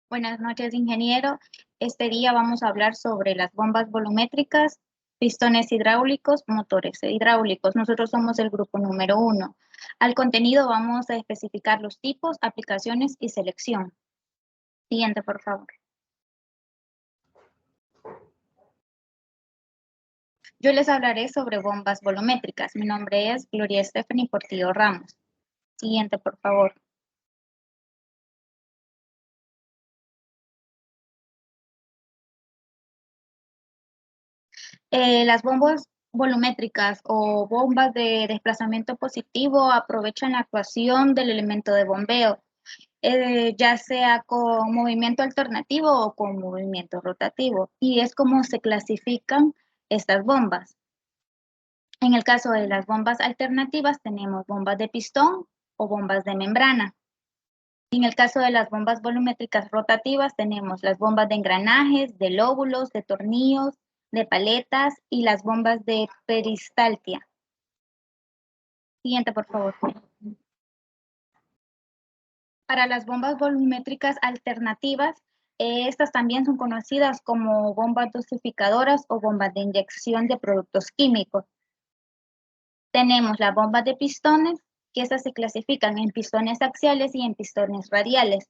Buenas noches, ingeniero. Este día vamos a hablar sobre las bombas volumétricas, pistones hidráulicos, motores hidráulicos. Nosotros somos el grupo número 1. Al contenido vamos a especificar los tipos, aplicaciones y selección. Siguiente, por favor. Yo les hablaré sobre bombas volumétricas. Mi nombre es Gloria Stephanie Portillo Ramos. Siguiente, por favor. Las bombas volumétricas o bombas de desplazamiento positivo aprovechan la actuación del elemento de bombeo, ya sea con movimiento alternativo o con movimiento rotativo, y es como se clasifican estas bombas. En el caso de las bombas alternativas tenemos bombas de pistón o bombas de membrana. En el caso de las bombas volumétricas rotativas tenemos las bombas de engranajes, de lóbulos, de tornillos, de paletas y las bombas de peristaltia. Siguiente, por favor. Para las bombas volumétricas alternativas, estas también son conocidas como bombas dosificadoras o bombas de inyección de productos químicos. Tenemos las bombas de pistones, que estas se clasifican en pistones axiales y en pistones radiales.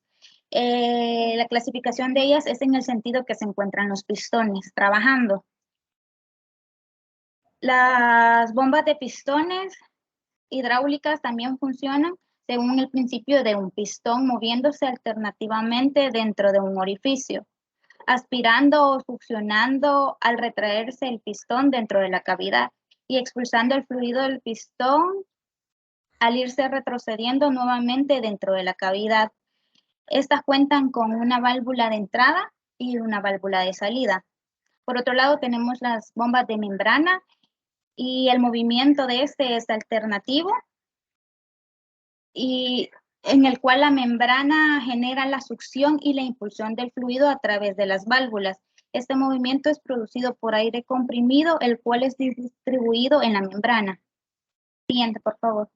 La clasificación de ellas es en el sentido que se encuentran los pistones trabajando. Las bombas de pistones hidráulicas también funcionan según el principio de un pistón moviéndose alternativamente dentro de un orificio, aspirando o succionando al retraerse el pistón dentro de la cavidad y expulsando el fluido del pistón al irse retrocediendo nuevamente dentro de la cavidad. Estas cuentan con una válvula de entrada y una válvula de salida. Por otro lado, tenemos las bombas de membrana y el movimiento de este es alternativo y en el cual la membrana genera la succión y la impulsión del fluido a través de las válvulas. Este movimiento es producido por aire comprimido, el cual es distribuido en la membrana. Siguiente, por favor.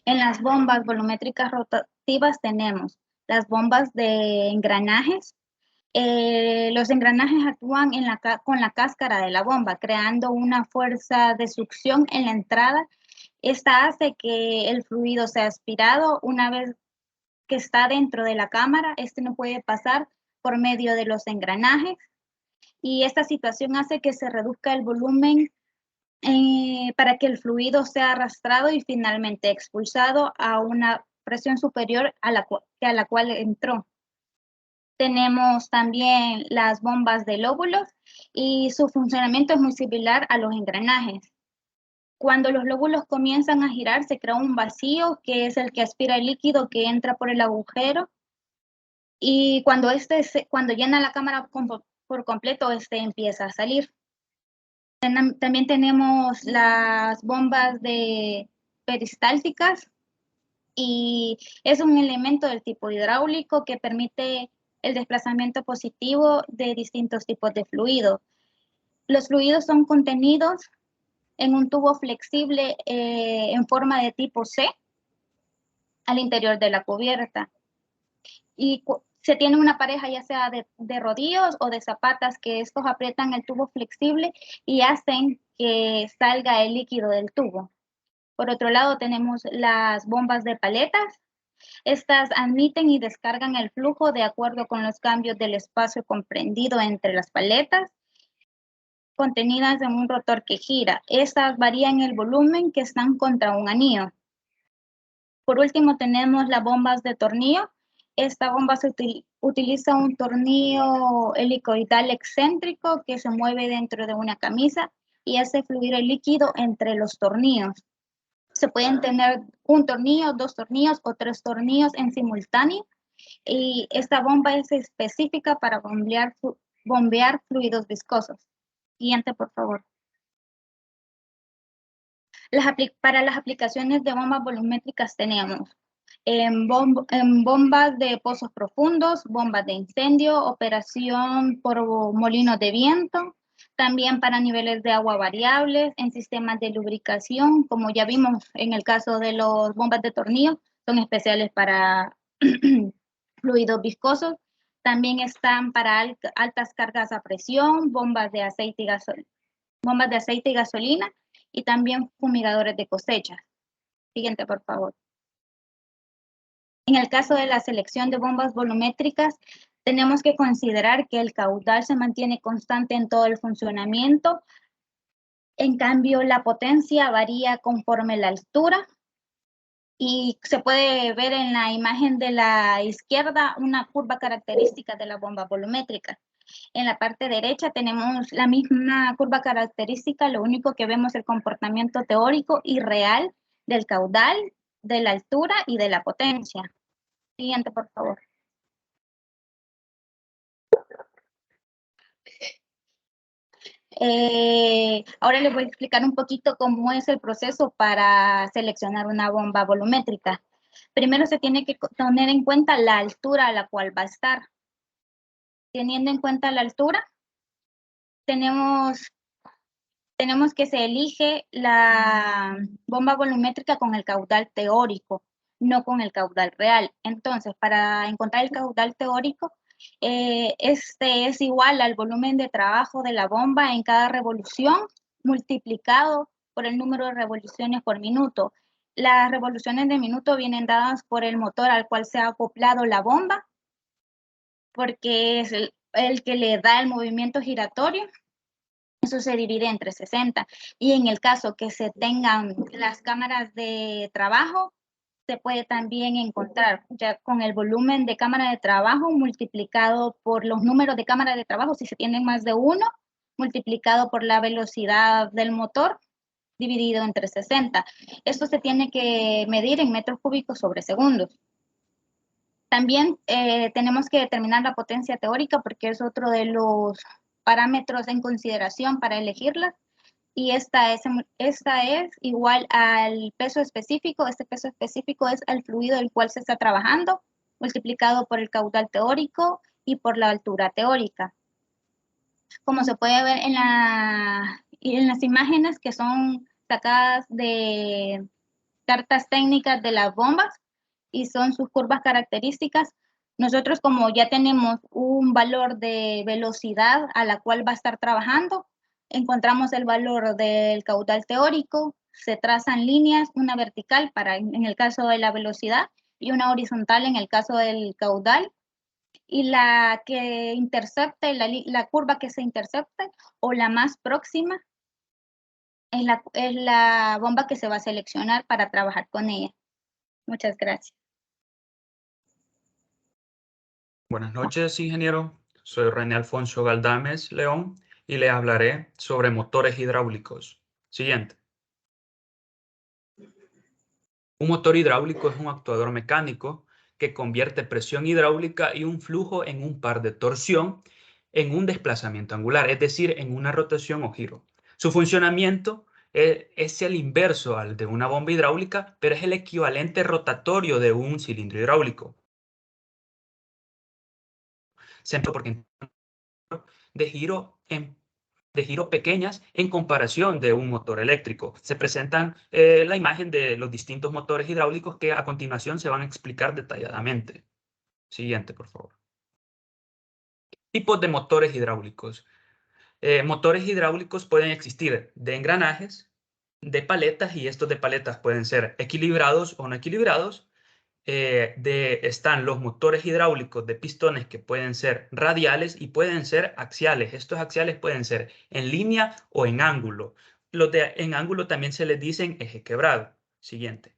En las bombas volumétricas rotativas tenemos las bombas de engranajes. Los engranajes actúan con la cáscara de la bomba, creando una fuerza de succión en la entrada. Esta hace que el fluido sea aspirado una vez que está dentro de la cámara. Este no puede pasar por medio de los engranajes y esta situación hace que se reduzca el volumen para que el fluido sea arrastrado y finalmente expulsado a una presión superior a la cual entró. Tenemos también las bombas de lóbulos y su funcionamiento es muy similar a los engranajes. Cuando los lóbulos comienzan a girar, se crea un vacío que es el que aspira el líquido que entra por el agujero y cuando llena la cámara por completo, empieza a salir. También tenemos las bombas de peristálticas y es un elemento del tipo hidráulico que permite el desplazamiento positivo de distintos tipos de fluidos. Los fluidos son contenidos en un tubo flexible en forma de tipo C al interior de la cubierta. Y se tiene una pareja ya sea de rodillos o de zapatas que estos aprietan el tubo flexible y hacen que salga el líquido del tubo. Por otro lado tenemos las bombas de paletas. Estas admiten y descargan el flujo de acuerdo con los cambios del espacio comprendido entre las paletas contenidas en un rotor que gira. Estas varían el volumen que están contra un anillo. Por último tenemos las bombas de tornillo. Esta bomba utiliza un tornillo helicoidal excéntrico que se mueve dentro de una camisa y hace fluir el líquido entre los tornillos. Se pueden tener un tornillo, dos tornillos o tres tornillos en simultáneo y esta bomba es específica para bombear fluidos viscosos. Siguiente, por favor. Para las aplicaciones de bombas volumétricas tenemos en bombas de pozos profundos, bombas de incendio, operación por molinos de viento, también para niveles de agua variables, en sistemas de lubricación, como ya vimos en el caso de las bombas de tornillo, son especiales para fluidos viscosos. También están para altas cargas a presión, bombas de aceite y gasolina, y también fumigadores de cosecha. Siguiente, por favor. En el caso de la selección de bombas volumétricas, tenemos que considerar que el caudal se mantiene constante en todo el funcionamiento. En cambio, la potencia varía conforme la altura. Y se puede ver en la imagen de la izquierda una curva característica de la bomba volumétrica. En la parte derecha tenemos la misma curva característica, lo único que vemos es el comportamiento teórico y real del caudal, de la altura y de la potencia. Siguiente, por favor. Ahora les voy a explicar un poquito cómo es el proceso para seleccionar una bomba volumétrica. Primero se tiene que tener en cuenta la altura a la cual va a estar. Teniendo en cuenta la altura, tenemos que se elige la bomba volumétrica con el caudal teórico, no con el caudal real. Entonces, para encontrar el caudal teórico, este es igual al volumen de trabajo de la bomba en cada revolución multiplicado por el número de revoluciones por minuto. Las revoluciones de minuto vienen dadas por el motor al cual se ha acoplado la bomba, porque es el que le da el movimiento giratorio. Eso se divide entre 60. Y en el caso que se tengan las cámaras de trabajo, se puede también encontrar ya con el volumen de cámara de trabajo multiplicado por los números de cámara de trabajo, si se tienen más de uno, multiplicado por la velocidad del motor, dividido entre 60. Esto se tiene que medir en metros cúbicos sobre segundos. También tenemos que determinar la potencia teórica porque es otro de los parámetros en consideración para elegirlas, y esta es igual al peso específico. Este peso específico es el fluido del cual se está trabajando, multiplicado por el caudal teórico y por la altura teórica. Como se puede ver en las imágenes que son sacadas de cartas técnicas de las bombas y son sus curvas características, nosotros como ya tenemos un valor de velocidad a la cual va a estar trabajando, encontramos el valor del caudal teórico, se trazan líneas, una vertical en el caso de la velocidad y una horizontal en el caso del caudal, y la que intercepte, la curva que se intercepte o la más próxima es la bomba que se va a seleccionar para trabajar con ella. Muchas gracias. Buenas noches, ingeniero. Soy René Alfonso Galdames León y le hablaré sobre motores hidráulicos. Siguiente. Un motor hidráulico es un actuador mecánico que convierte presión hidráulica y un flujo en un par de torsión en un desplazamiento angular, es decir, en una rotación o giro. Su funcionamiento es el inverso al de una bomba hidráulica, pero es el equivalente rotatorio de un cilindro hidráulico. Siempre porque de giro pequeñas en comparación de un motor eléctrico. Se presentan la imagen de los distintos motores hidráulicos que a continuación se van a explicar detalladamente. Siguiente, por favor. Tipos de motores hidráulicos. Motores hidráulicos pueden existir de engranajes, de paletas, y estos de paletas pueden ser equilibrados o no equilibrados. Están los motores hidráulicos de pistones que pueden ser radiales y pueden ser axiales. Estos axiales pueden ser en línea o en ángulo. Los en ángulo también se les dicen eje quebrado. Siguiente.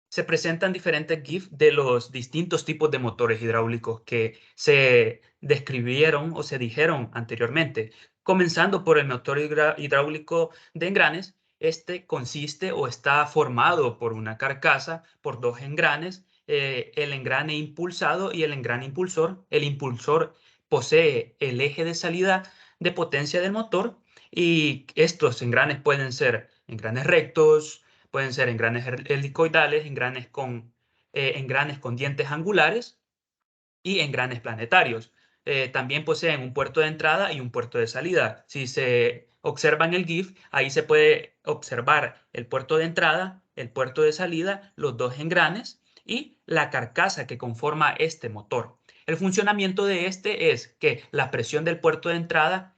Se presentan diferentes GIF de los distintos tipos de motores hidráulicos que se describieron o se dijeron anteriormente. Comenzando por el motor hidráulico de engranes. Este consiste o está formado por una carcasa, por dos engranes, el engrane impulsado y el engrane impulsor. El impulsor posee el eje de salida de potencia del motor, y estos engranes pueden ser engranes rectos, pueden ser engranes helicoidales, engranes con dientes angulares y engranes planetarios. También poseen un puerto de entrada y un puerto de salida. Si se observan el GIF, ahí se puede observar el puerto de entrada, el puerto de salida, los dos engranes y la carcasa que conforma este motor. El funcionamiento de este es que la presión del puerto de entrada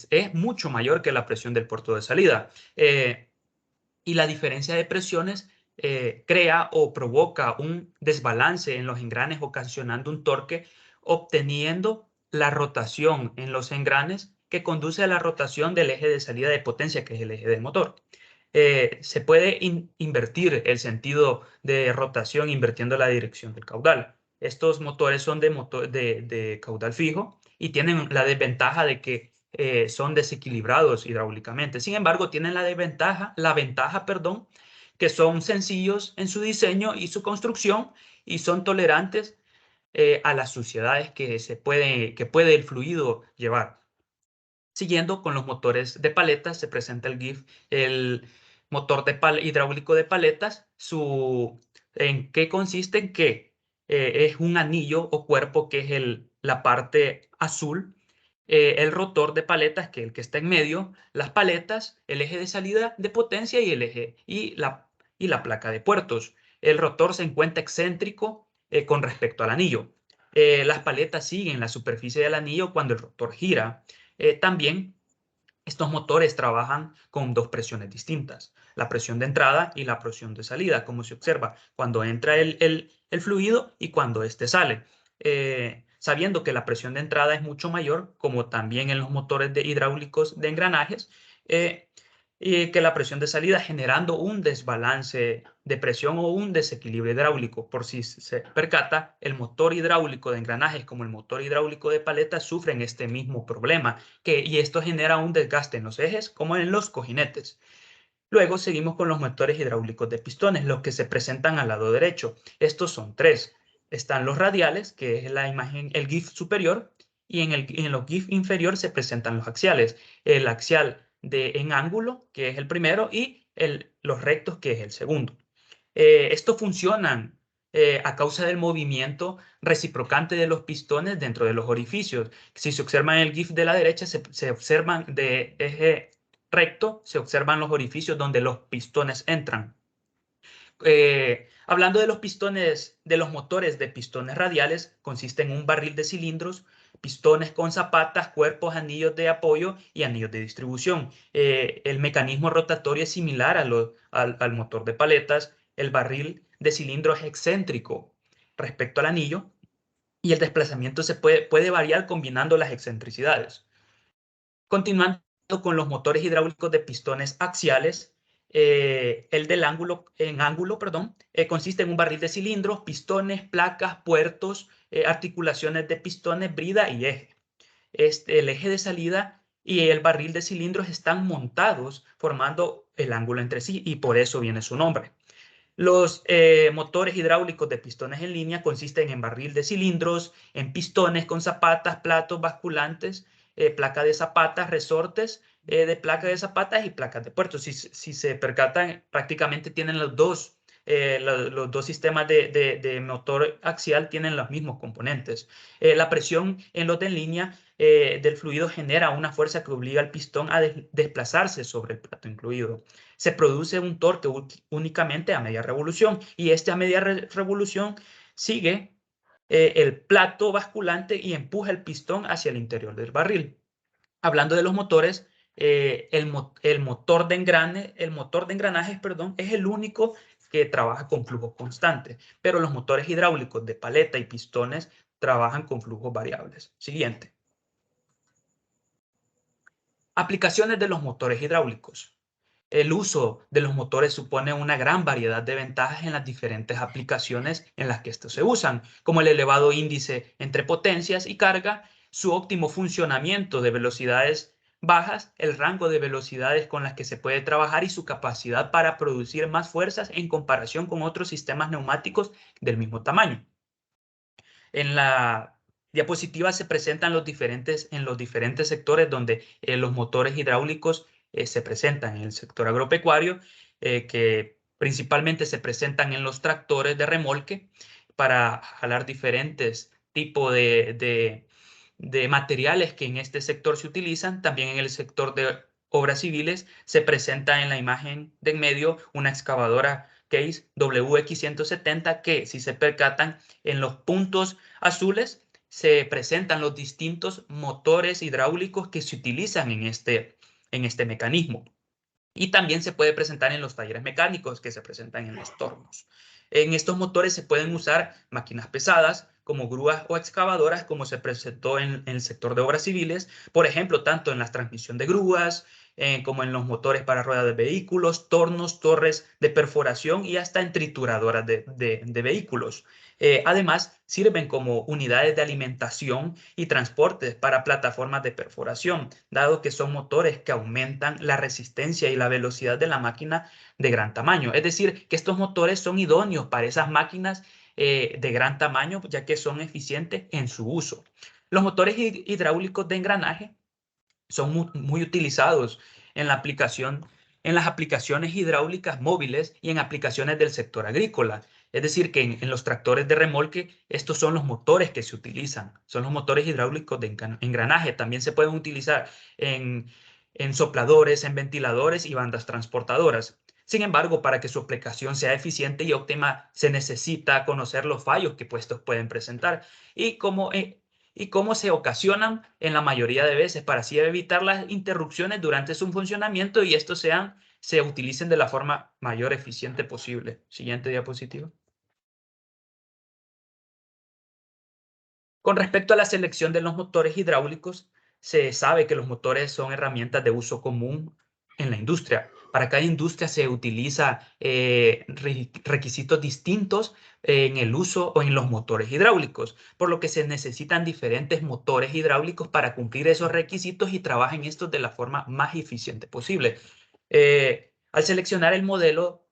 es mucho mayor que la presión del puerto de salida. Y la diferencia de presiones crea o provoca un desbalance en los engranes, ocasionando un torque, obteniendo la rotación en los engranes que conduce a la rotación del eje de salida de potencia, que es el eje del motor. Se puede invertir el sentido de rotación invirtiendo la dirección del caudal. Estos motores son de caudal fijo y tienen la desventaja de que son desequilibrados hidráulicamente. Sin embargo, tienen la ventaja, perdón, que son sencillos en su diseño y su construcción y son tolerantes a las suciedades que puede el fluido llevar. Siguiendo con los motores de paletas, se presenta el GIF, el motor hidráulico de paletas. ¿En qué consiste? En que es un anillo o cuerpo que es la parte azul, el rotor de paletas, que es el que está en medio, las paletas, el eje de salida de potencia y el eje y la placa de puertos. El rotor se encuentra excéntrico con respecto al anillo. Las paletas siguen la superficie del anillo cuando el rotor gira. También estos motores trabajan con dos presiones distintas, la presión de entrada y la presión de salida, como se observa cuando entra el fluido y cuando éste sale. Sabiendo que la presión de entrada es mucho mayor, como también en los motores hidráulicos de engranajes, y que la presión de salida, generando un desbalance de presión o un desequilibrio hidráulico. Por si se percata, el motor hidráulico de engranajes como el motor hidráulico de paletas sufren este mismo problema, y esto genera un desgaste en los ejes como en los cojinetes. Luego seguimos con los motores hidráulicos de pistones, los que se presentan al lado derecho. Estos son tres. Están los radiales, que es la imagen, el GIF superior, y en los GIF inferior se presentan los axiales. El axial en ángulo, que es el primero, y los rectos, que es el segundo. Estos funcionan a causa del movimiento reciprocante de los pistones dentro de los orificios. Si se observa en el GIF de la derecha, se observan de eje recto, se observan los orificios donde los pistones entran. Hablando de los pistones, de los motores de pistones radiales, consiste en un barril de cilindros, pistones con zapatas, cuerpos, anillos de apoyo y anillos de distribución. El mecanismo rotatorio es similar al motor de paletas. El barril de cilindro es excéntrico respecto al anillo y el desplazamiento puede variar combinando las excentricidades. Continuando con los motores hidráulicos de pistones axiales, el del ángulo, perdón, consiste en un barril de cilindros, pistones, placas, puertos, articulaciones de pistones, brida y eje. El eje de salida y el barril de cilindros están montados formando el ángulo entre sí y por eso viene su nombre. Los motores hidráulicos de pistones en línea consisten en barril de cilindros, en pistones con zapatas, platos, basculantes, placa de zapatas, resortes de placa de zapatas y placas de puertos. Si se percatan, prácticamente tienen los dos sistemas de motor axial tienen los mismos componentes. La presión en los de en línea del fluido genera una fuerza que obliga al pistón a desplazarse sobre el plato incluido. Se produce un torque únicamente a media revolución y a media revolución sigue el plato basculante y empuja el pistón hacia el interior del barril. Hablando de los motores, el motor de engranajes, perdón, es el único que trabaja con flujo constante, pero los motores hidráulicos de paleta y pistones trabajan con flujos variables. Siguiente. Aplicaciones de los motores hidráulicos. El uso de los motores supone una gran variedad de ventajas en las diferentes aplicaciones en las que estos se usan, como el elevado índice entre potencias y carga, su óptimo funcionamiento de velocidades bajas, el rango de velocidades con las que se puede trabajar y su capacidad para producir más fuerzas en comparación con otros sistemas neumáticos del mismo tamaño. En la diapositiva se presentan en los diferentes sectores donde los motores hidráulicos se presentan. En el sector agropecuario, que principalmente se presentan en los tractores de remolque para jalar diferentes tipos de materiales que en este sector se utilizan. También en el sector obras civiles, se presenta en la imagen de en medio una excavadora Case WX170 que, si se percatan, en los puntos azules se presentan los distintos motores hidráulicos que se utilizan en este mecanismo. Y también se puede presentar en los talleres mecánicos que se presentan en los tornos. En estos motores se pueden usar máquinas pesadas como grúas o excavadoras, como se presentó en el sector de obras civiles, por ejemplo, tanto en la transmisión de grúas, como en los motores para ruedas de vehículos, tornos, torres de perforación y hasta en trituradoras de vehículos. Además, sirven como unidades de alimentación y transporte para plataformas de perforación, dado que son motores que aumentan la resistencia y la velocidad de la máquina de gran tamaño. Es decir, que estos motores son idóneos para esas máquinas de gran tamaño, ya que son eficientes en su uso. Los motores hidráulicos de engranaje son muy utilizados en las aplicaciones hidráulicas móviles y en aplicaciones del sector agrícola. Es decir, que en los tractores de remolque, estos son los motores que se utilizan, son los motores hidráulicos de engranaje. También se pueden utilizar en sopladores, en ventiladores y bandas transportadoras. Sin embargo, para que su aplicación sea eficiente y óptima, se necesita conocer los fallos que estos pueden presentar y cómo se ocasionan en la mayoría de veces para así evitar las interrupciones durante su funcionamiento y estos se utilicen de la forma mayor eficiente posible. Siguiente diapositiva. Con respecto a la selección de los motores hidráulicos, se sabe que los motores son herramientas de uso común en la industria. Para cada industria se utiliza requisitos distintos en el uso o en los motores hidráulicos, por lo que se necesitan diferentes motores hidráulicos para cumplir esos requisitos y trabajen estos de la forma más eficiente posible. Al seleccionar el modelo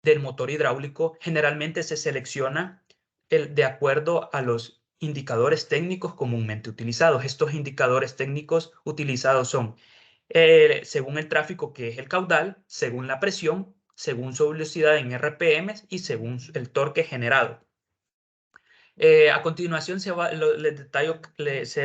del motor hidráulico, generalmente se selecciona de acuerdo a los indicadores técnicos comúnmente utilizados. Estos indicadores técnicos utilizados son según el tráfico, que es el caudal, según la presión, según su velocidad en RPM y según el torque generado. A continuación se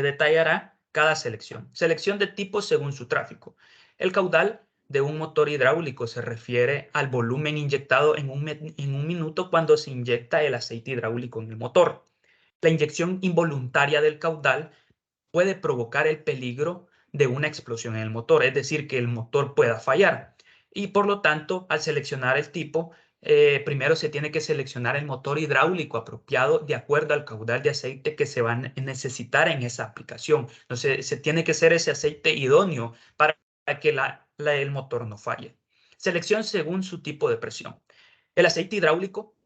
detallará cada selección. Selección de tipo según su tráfico. El caudal de un motor hidráulico se refiere al volumen inyectado en un minuto cuando se inyecta el aceite hidráulico en el motor. La inyección involuntaria del caudal puede provocar el peligro de una explosión en el motor, es decir, que el motor pueda fallar. Y por lo tanto, al seleccionar el tipo, primero se tiene que seleccionar el motor hidráulico apropiado de acuerdo al caudal de aceite que se va a necesitar en esa aplicación. Entonces, se tiene que ser ese aceite idóneo para que el motor no falle. Selección según su tipo de presión. El aceite hidráulico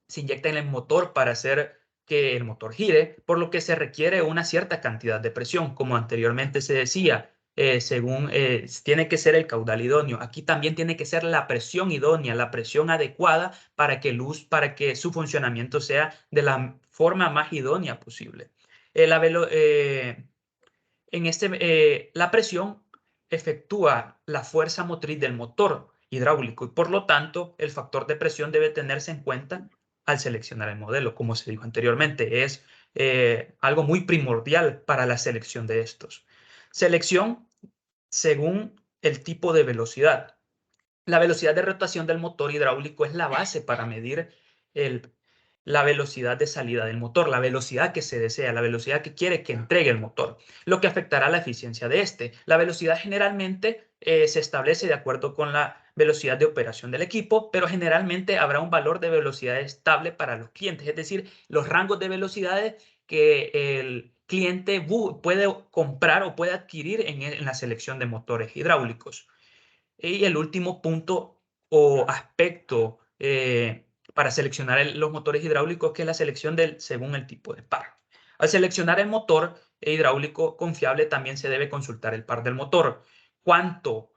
se inyecta en el motor para hacer que el motor gire, por lo que se requiere una cierta cantidad de presión, como anteriormente se decía, tiene que ser el caudal idóneo. Aquí también tiene que ser la presión idónea, la presión adecuada para que su funcionamiento sea de la forma más idónea posible. La presión efectúa la fuerza motriz del motor hidráulico y por lo tanto el factor de presión debe tenerse en cuenta al seleccionar el modelo. Como se dijo anteriormente, es algo muy primordial para la selección de estos. Selección según el tipo de velocidad. La velocidad de rotación del motor hidráulico es la base para medir la velocidad de salida del motor, la velocidad que se desea, la velocidad que quiere que entregue el motor, lo que afectará la eficiencia de este. La velocidad generalmente se establece de acuerdo con la velocidad de operación del equipo, pero generalmente habrá un valor de velocidad estable para los clientes, es decir, los rangos de velocidades que el cliente puede comprar o puede adquirir en la selección de motores hidráulicos. Y el último punto o aspecto para seleccionar los motores hidráulicos, que es la selección según el tipo de par. Al seleccionar el motor hidráulico confiable, también se debe consultar el par del motor. ¿Cuánto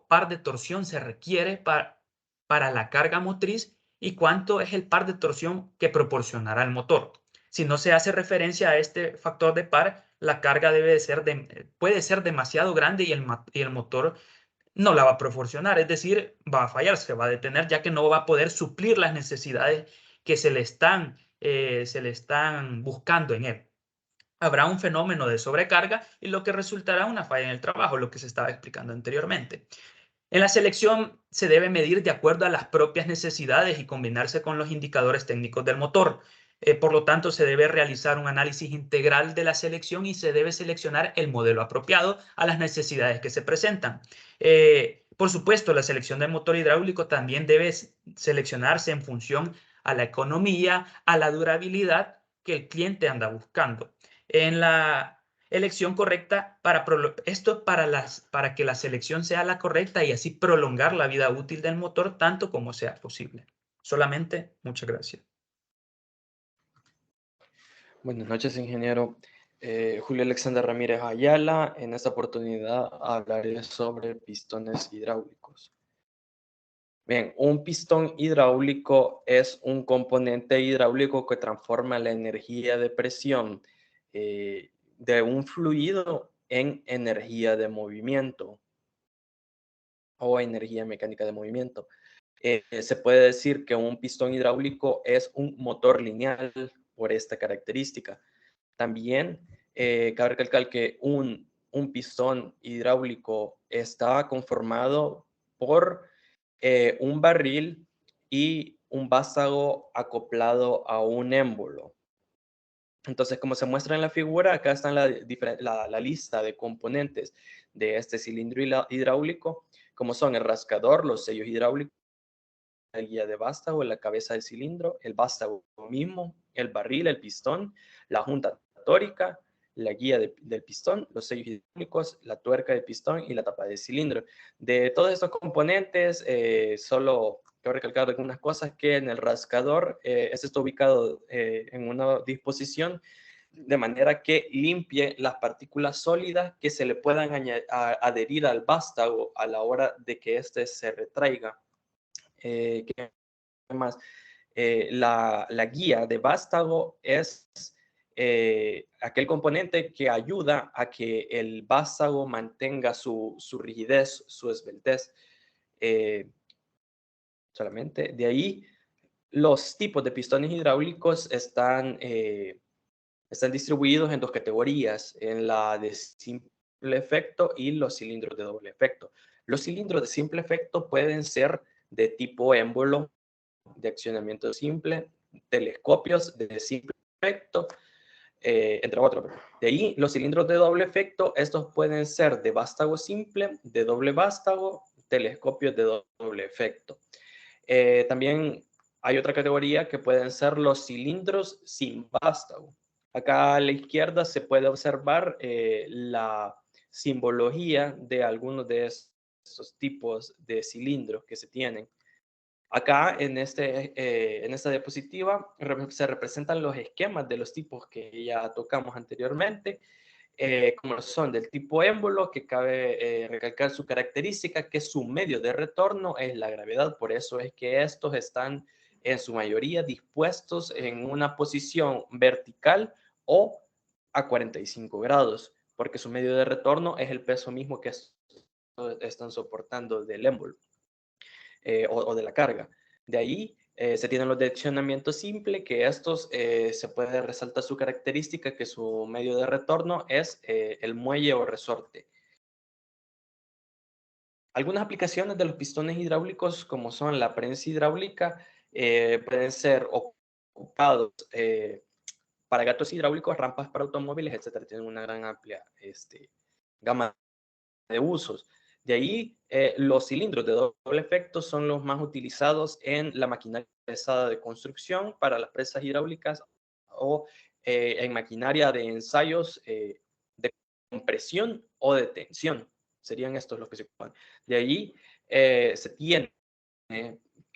par de torsión se requiere para la carga motriz y cuánto es el par de torsión que proporcionará el motor? Si no se hace referencia a este factor de par, la carga puede ser demasiado grande y el motor no la va a proporcionar, es decir, va a fallar, se va a detener, ya que no va a poder suplir las necesidades que se le están buscando en él. habrá un fenómeno de sobrecarga y lo que resultará una falla en el trabajo, lo que se estaba explicando anteriormente. En la selección se debe medir de acuerdo a las propias necesidades y combinarse con los indicadores técnicos del motor. Por lo tanto, se debe realizar un análisis integral de la selección y se debe seleccionar el modelo apropiado a las necesidades que se presentan. Por supuesto, la selección del motor hidráulico también debe seleccionarse en función a la economía, a la durabilidad que el cliente anda buscando. En la elección correcta esto para que la selección sea la correcta y así prolongar la vida útil del motor tanto como sea posible. Solamente, muchas gracias. Buenas noches, ingeniero. Julio Alexander Ramírez Ayala. En esta oportunidad hablaré sobre pistones hidráulicos. Bien, un pistón hidráulico es un componente hidráulico que transforma la energía de presión de un fluido en energía de movimiento o energía mecánica de movimiento. Se puede decir que un pistón hidráulico es un motor lineal por esta característica. También cabe recalcar que un pistón hidráulico está conformado por un barril y un vástago acoplado a un émbolo. Entonces, como se muestra en la figura, acá está la lista de componentes de este cilindro hidráulico, como son el rascador, los sellos hidráulicos, la guía de vástago, la cabeza del cilindro, el vástago mismo, el barril, el pistón, la junta tórica, la guía del pistón, los sellos hidráulicos, la tuerca del pistón y la tapa del cilindro. De todos estos componentes, solo quiero recalcar algunas cosas, que en el rascador este está ubicado en una disposición de manera que limpie las partículas sólidas que se le puedan adherir al vástago a la hora de que éste se retraiga. ¿Qué más? La guía de vástago es aquel componente que ayuda a que el vástago mantenga su rigidez, su esbeltez. Solamente de ahí los tipos de pistones hidráulicos están distribuidos en dos categorías, en la de simple efecto y los cilindros de doble efecto. Los cilindros de simple efecto pueden ser de tipo émbolo, de accionamiento simple, telescopios de simple efecto, entre otros. De ahí, los cilindros de doble efecto, estos pueden ser de vástago simple, de doble vástago, telescopios de doble efecto. También hay otra categoría que pueden ser los cilindros sin vástago. Acá a la izquierda se puede observar la simbología de algunos de esos tipos de cilindros que se tienen. Acá en esta diapositiva se representan los esquemas de los tipos que ya tocamos anteriormente, como son del tipo émbolo, que cabe recalcar su característica, que su medio de retorno es la gravedad. Por eso es que estos están en su mayoría dispuestos en una posición vertical o a 45 grados, porque su medio de retorno es el peso mismo que están soportando del émbolo. O de la carga. De ahí se tienen los de accionamiento simple, que estos se puede resaltar su característica, que su medio de retorno es el muelle o resorte. Algunas aplicaciones de los pistones hidráulicos, como son la prensa hidráulica, pueden ser ocupados para gatos hidráulicos, rampas para automóviles, etcétera. Tienen una gran amplia gama de usos. De ahí, los cilindros de doble efecto son los más utilizados en la maquinaria pesada de construcción para las presas hidráulicas o en maquinaria de ensayos de compresión o de tensión. Serían estos los que se ocupan. De ahí se tienen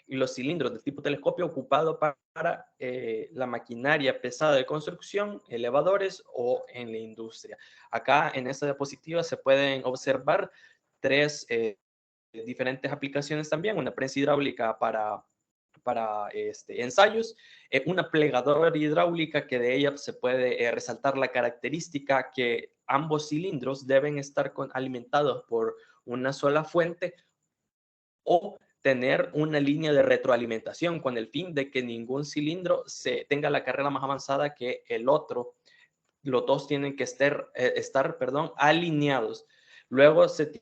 los cilindros del tipo telescopio ocupado para la maquinaria pesada de construcción, elevadores o en la industria. Acá en esta diapositiva se pueden observar tres diferentes aplicaciones también, una prensa hidráulica para ensayos, una plegadora hidráulica que de ella se puede resaltar la característica que ambos cilindros deben estar alimentados por una sola fuente o tener una línea de retroalimentación con el fin de que ningún cilindro tenga la carrera más avanzada que el otro los dos tienen que estar alineados. Luego se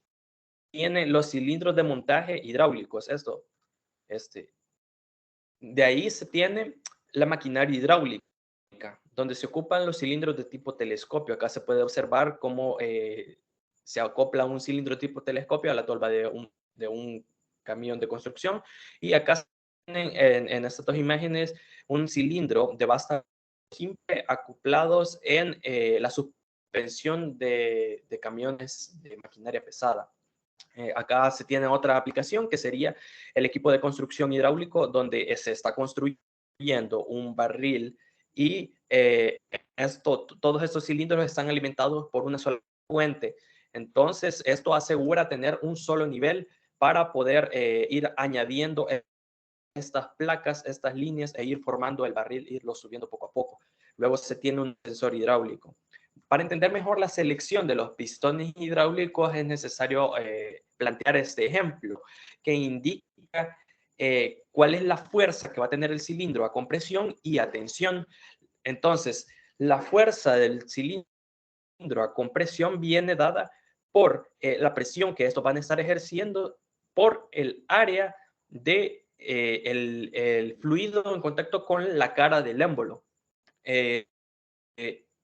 tienen los cilindros de montaje hidráulicos, de ahí se tiene la maquinaria hidráulica, donde se ocupan los cilindros de tipo telescopio. Acá se puede observar cómo se acopla un cilindro tipo telescopio a la tolva de un camión de construcción. Y acá tienen en estas dos imágenes un cilindro de vástago simple acoplados en la suspensión de camiones de maquinaria pesada. Acá se tiene otra aplicación que sería el equipo de construcción hidráulico, donde se está construyendo un barril y todos estos cilindros están alimentados por una sola fuente. Entonces, esto asegura tener un solo nivel para poder ir añadiendo estas placas, estas líneas e ir formando el barril, irlo subiendo poco a poco. Luego se tiene un sensor hidráulico. Para entender mejor la selección de los pistones hidráulicos es necesario plantear este ejemplo que indica cuál es la fuerza que va a tener el cilindro a compresión y a tensión. Entonces, la fuerza del cilindro a compresión viene dada por la presión que estos van a estar ejerciendo por el área de el fluido en contacto con la cara del émbolo.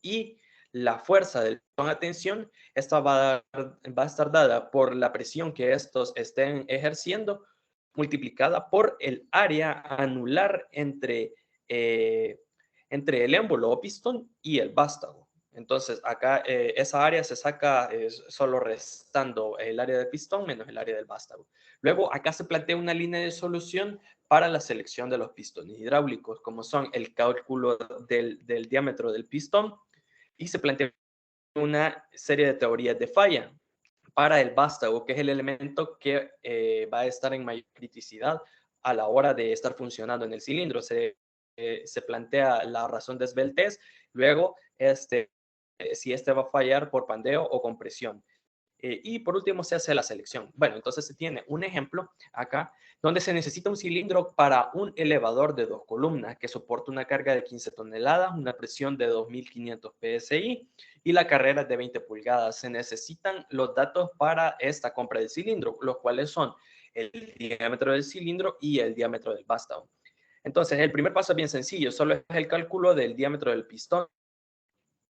Y la fuerza del pistón a tensión, esta va a estar dada por la presión que estos estén ejerciendo, multiplicada por el área anular entre el émbolo o pistón y el vástago. Entonces, acá esa área se saca solo restando el área del pistón menos el área del vástago. Luego, acá se plantea una línea de solución para la selección de los pistones hidráulicos, como son el cálculo del diámetro del pistón, y se plantea una serie de teorías de falla para el vástago, que es el elemento que va a estar en mayor criticidad a la hora de estar funcionando en el cilindro. Se plantea la razón de esbeltez, luego si va a fallar por pandeo o compresión. Y por último se hace la selección. Bueno, entonces se tiene un ejemplo acá donde se necesita un cilindro para un elevador de 2 columnas que soporta una carga de 15 toneladas, una presión de 2.500 psi y la carrera es de 20 pulgadas. Se necesitan los datos para esta compra del cilindro, los cuales son el diámetro del cilindro y el diámetro del vástago. Entonces, el primer paso es bien sencillo, solo es el cálculo del diámetro del pistón,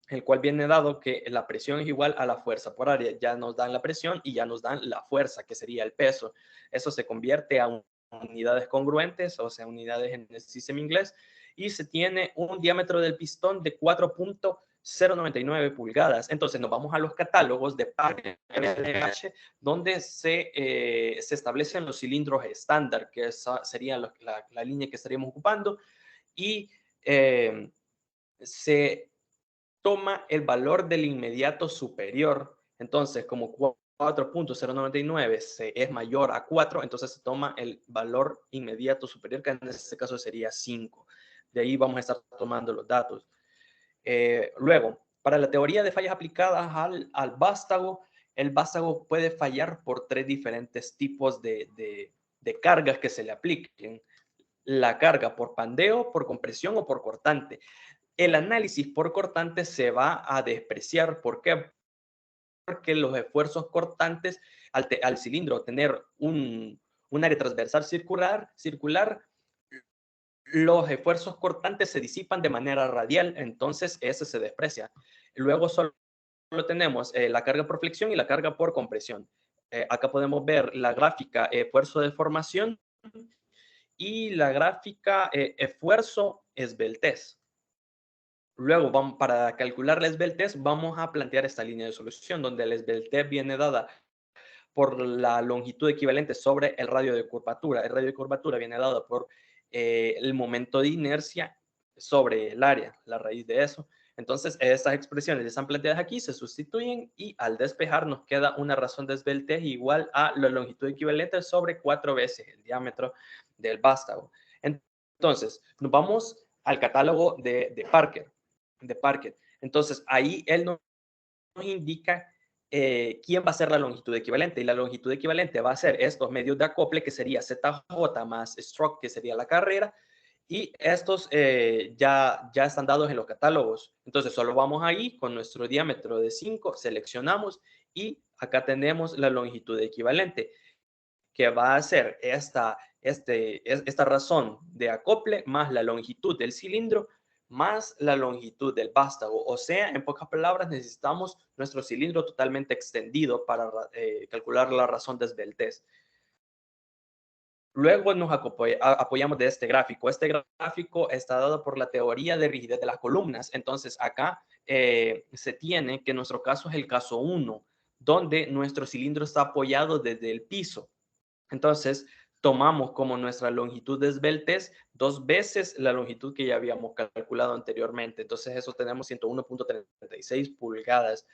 el cual viene dado que la presión es igual a la fuerza por área. Ya nos dan la presión y ya nos dan la fuerza, que sería el peso. Eso se convierte a unidades congruentes, o sea, unidades en el sistema inglés, y se tiene un diámetro del pistón de 4.099 pulgadas. Entonces nos vamos a los catálogos de Parker MLH, donde se establecen los cilindros estándar, que sería la línea que estaríamos ocupando, y se toma el valor del inmediato superior. Entonces, como 4.099 es mayor a 4, entonces se toma el valor inmediato superior, que en este caso sería 5. De ahí vamos a estar tomando los datos. Luego, para la teoría de fallas aplicadas al vástago, el vástago puede fallar por 3 diferentes tipos de cargas que se le apliquen. La carga por pandeo, por compresión o por cortante. El análisis por cortante se va a despreciar. ¿Por qué? Porque los esfuerzos cortantes al cilindro tener un área transversal circular, los esfuerzos cortantes se disipan de manera radial, entonces ese se desprecia. Luego solo tenemos la carga por flexión y la carga por compresión. Acá podemos ver la gráfica esfuerzo de formación y la gráfica esfuerzo esbeltez. Luego, para calcular la esbeltez, vamos a plantear esta línea de solución, donde la esbeltez viene dada por la longitud equivalente sobre el radio de curvatura. El radio de curvatura viene dado por el momento de inercia sobre el área, la raíz de eso. Entonces, estas expresiones que están planteadas aquí se sustituyen y al despejar nos queda una razón de esbeltez igual a la longitud equivalente sobre 4 veces el diámetro del vástago. Entonces, nos vamos al catálogo de Parker. Entonces, ahí él nos indica quién va a ser la longitud equivalente. Y la longitud equivalente va a ser estos medios de acople, que sería ZJ más stroke, que sería la carrera, Y estos ya están dados en los catálogos. Entonces solo vamos ahí con nuestro diámetro de 5, seleccionamos y acá tenemos la longitud equivalente, que va a ser esta razón de acople más la longitud del cilindro más la longitud del vástago. O sea, en pocas palabras, necesitamos nuestro cilindro totalmente extendido para calcular la razón de esbeltez. Luego nos apoyamos de este gráfico. Este gráfico está dado por la teoría de rigidez de las columnas. Entonces, acá se tiene que nuestro caso es el caso 1, donde nuestro cilindro está apoyado desde el piso. Entonces, tomamos como nuestra longitud de esbeltez 2 veces la longitud que ya habíamos calculado anteriormente. Entonces, eso tenemos 101.36 pulgadas.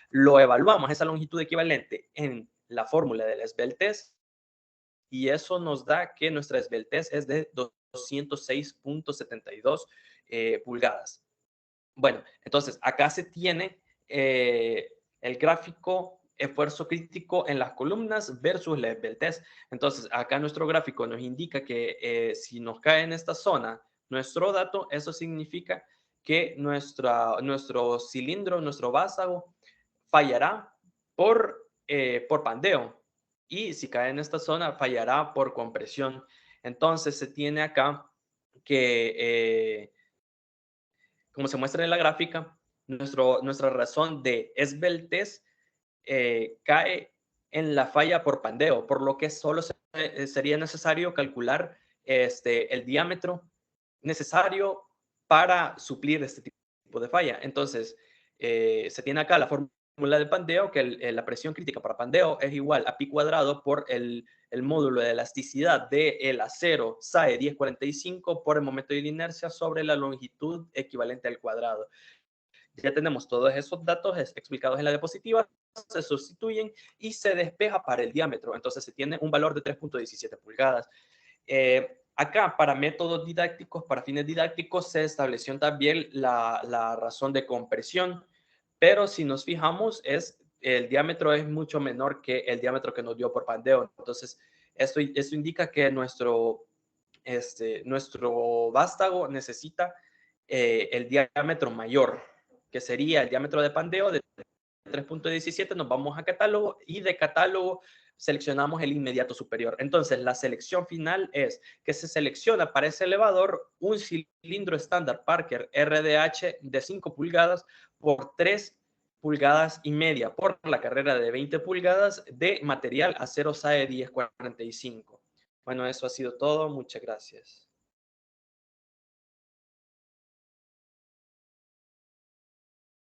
Lo evaluamos, esa longitud equivalente, en la fórmula de la esbeltez y eso nos da que nuestra esbeltez es de 206.72 pulgadas. Bueno, entonces acá se tiene el gráfico esfuerzo crítico en las columnas versus la esbeltez. Entonces, acá nuestro gráfico nos indica que si nos cae en esta zona nuestro dato, eso significa que nuestro cilindro, nuestro vástago, fallará por pandeo. Y si cae en esta zona, fallará por compresión. Entonces, se tiene acá que, como se muestra en la gráfica, nuestra razón de esbeltez cae en la falla por pandeo, por lo que solo sería necesario calcular el diámetro necesario para suplir este tipo de falla. Entonces, se tiene acá la fórmula de pandeo, que la presión crítica para pandeo es igual a pi cuadrado por el módulo de elasticidad del acero SAE 1045 por el momento de inercia sobre la longitud equivalente al cuadrado. Ya tenemos todos esos datos explicados en la diapositiva, se sustituyen y se despeja para el diámetro. Entonces se tiene un valor de 3.17 pulgadas. Acá, para métodos didácticos, para fines didácticos, se estableció también la razón de compresión, pero si nos fijamos, el diámetro es mucho menor que el diámetro que nos dio por pandeo. Entonces, esto indica que nuestro vástago necesita el diámetro mayor, que sería el diámetro de pandeo de 3.17, nos vamos a catálogo y de catálogo seleccionamos el inmediato superior. Entonces, la selección final es que se selecciona para ese elevador un cilindro estándar Parker RDH de 5 pulgadas por 3 pulgadas y media por la carrera de 20 pulgadas de material acero SAE 1045. Bueno, eso ha sido todo. Muchas gracias.